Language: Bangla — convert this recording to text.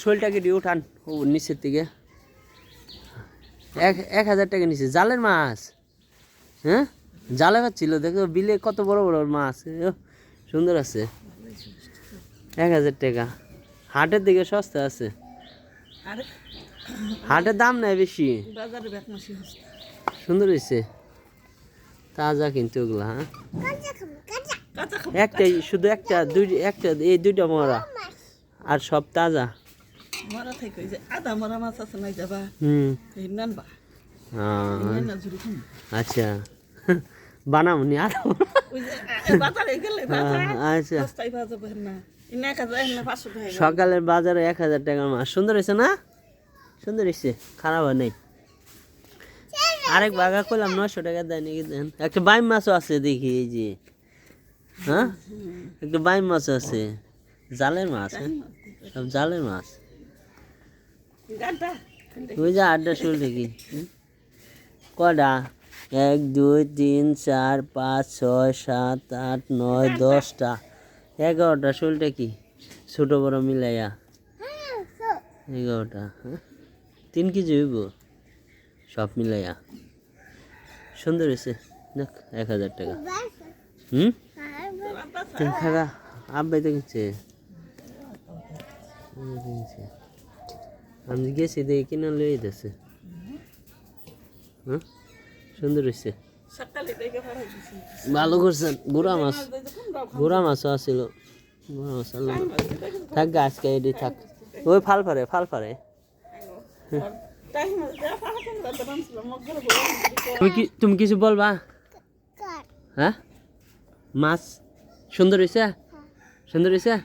শোলটাকে দিয়ে উঠান ও নিচের থেকে 1000 টাকা নিচে জালের মাছ। হ্যাঁ জালে পাচ্ছিল দেখো বিলে কত বড় বড় মাছ সুন্দর আছে। 1000 টাকা হাটের দিকে সস্তা আছে, হাটের দাম নেই বেশি। সুন্দর হয়েছে তাজা কিন্তু ওগুলা। হ্যাঁ একটাই শুধু একটা এই দুইটা মরা আর সব তাজা। আচ্ছা বানামনি আর আচ্ছা সকালের বাজারে 1000 টাকার মাছ। সুন্দর হয়েছে না? সুন্দর হয়েছে, খারাপ হয় নাই। আরেক বাগা করলাম 900 টাকা দেয় নাকি দেন। একটা বাইম মাছও আছে দেখি এই যে। হ্যাঁ একটা বাইম মাছ আছে, জালের মাছ। হ্যাঁ সব জালের মাছ। ওই যে 8টা শোল দেখি কটা 1 2 3 4 5 6 7 8 9 10টা 11টা শোলটা কি ছোট বড় মিলাইয়া 11টা। হ্যাঁ 3 কেজি হইব সব মিলাইয়া। সুন্দর হয়েছে 1000 টাকা। টাকা আব্বাই তো কিনছে, আমি গেছি দেখি কিনা লই দিছে। হ্যাঁ সুন্দর হয়েছে, ভালো করছেন। গুড়া মাছও আছিল, গুড়া মাছ থাক আজকে এটি থাক। ওই ফাল পারে তুমি কিছু বলবা? হ্যাঁ মাছ সুন্দর হয়েছে, সুন্দর হয়েছে।